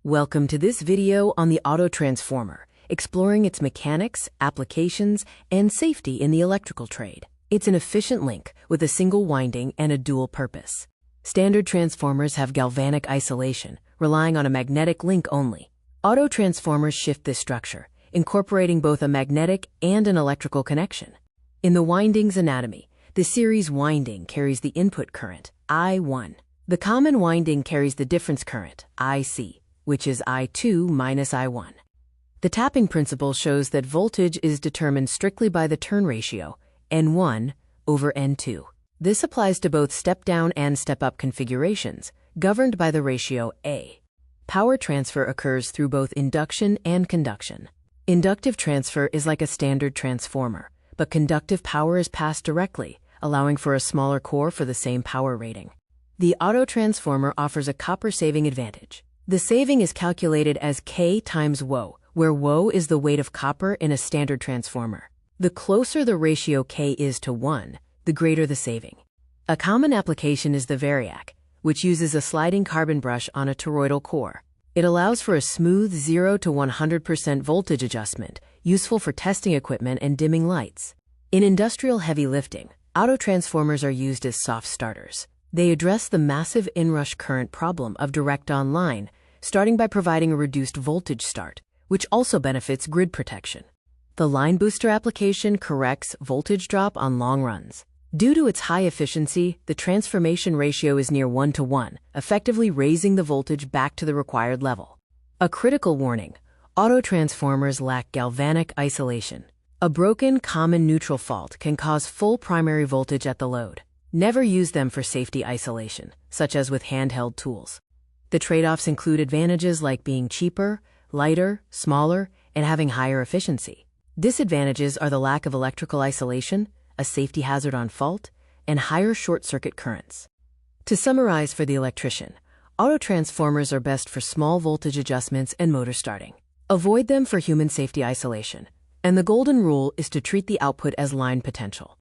Welcome to this video on the Autotransformer, exploring its mechanics, applications, and safety in the electrical trade. It's an efficient link with a single winding and a dual purpose. Standard transformers have galvanic isolation, relying on a magnetic link only. Autotransformers shift this structure, incorporating both a magnetic and an electrical connection. In the winding's anatomy, the series winding carries the input current, I1. The common winding carries the difference current, IC, which is I2 minus I1. The tapping principle shows that voltage is determined strictly by the turn ratio, N1 over N2. This applies to both step-down and step-up configurations, governed by the ratio A. Power transfer occurs through both induction and conduction. Inductive transfer is like a standard transformer, but conductive power is passed directly, allowing for a smaller core for the same power rating. The Autotransformer offers a copper-saving advantage. The saving is calculated as K times Wo, where Wo is the weight of copper in a standard transformer. The closer the ratio K is to 1, the greater the saving. A common application is the Variac, which uses a sliding carbon brush on a toroidal core. It allows for a smooth 0 to 100% voltage adjustment, useful for testing equipment and dimming lights. In industrial heavy lifting, autotransformers are used as soft starters. They address the massive inrush current problem of direct online, starting by providing a reduced voltage start, which also benefits grid protection. The line booster application corrects voltage drop on long runs. Due to its high efficiency, the transformation ratio is near 1:1, effectively raising the voltage back to the required level. A critical warning: autotransformers lack galvanic isolation. A broken common neutral fault can cause full primary voltage at the load. Never use them for safety isolation, such as with handheld tools. The trade-offs include advantages like being cheaper, lighter, smaller, and having higher efficiency. Disadvantages are the lack of electrical isolation, a safety hazard on fault, and higher short-circuit currents. To summarize for the electrician, autotransformers are best for small voltage adjustments and motor starting. Avoid them for human safety isolation, and the golden rule is to treat the output as line potential.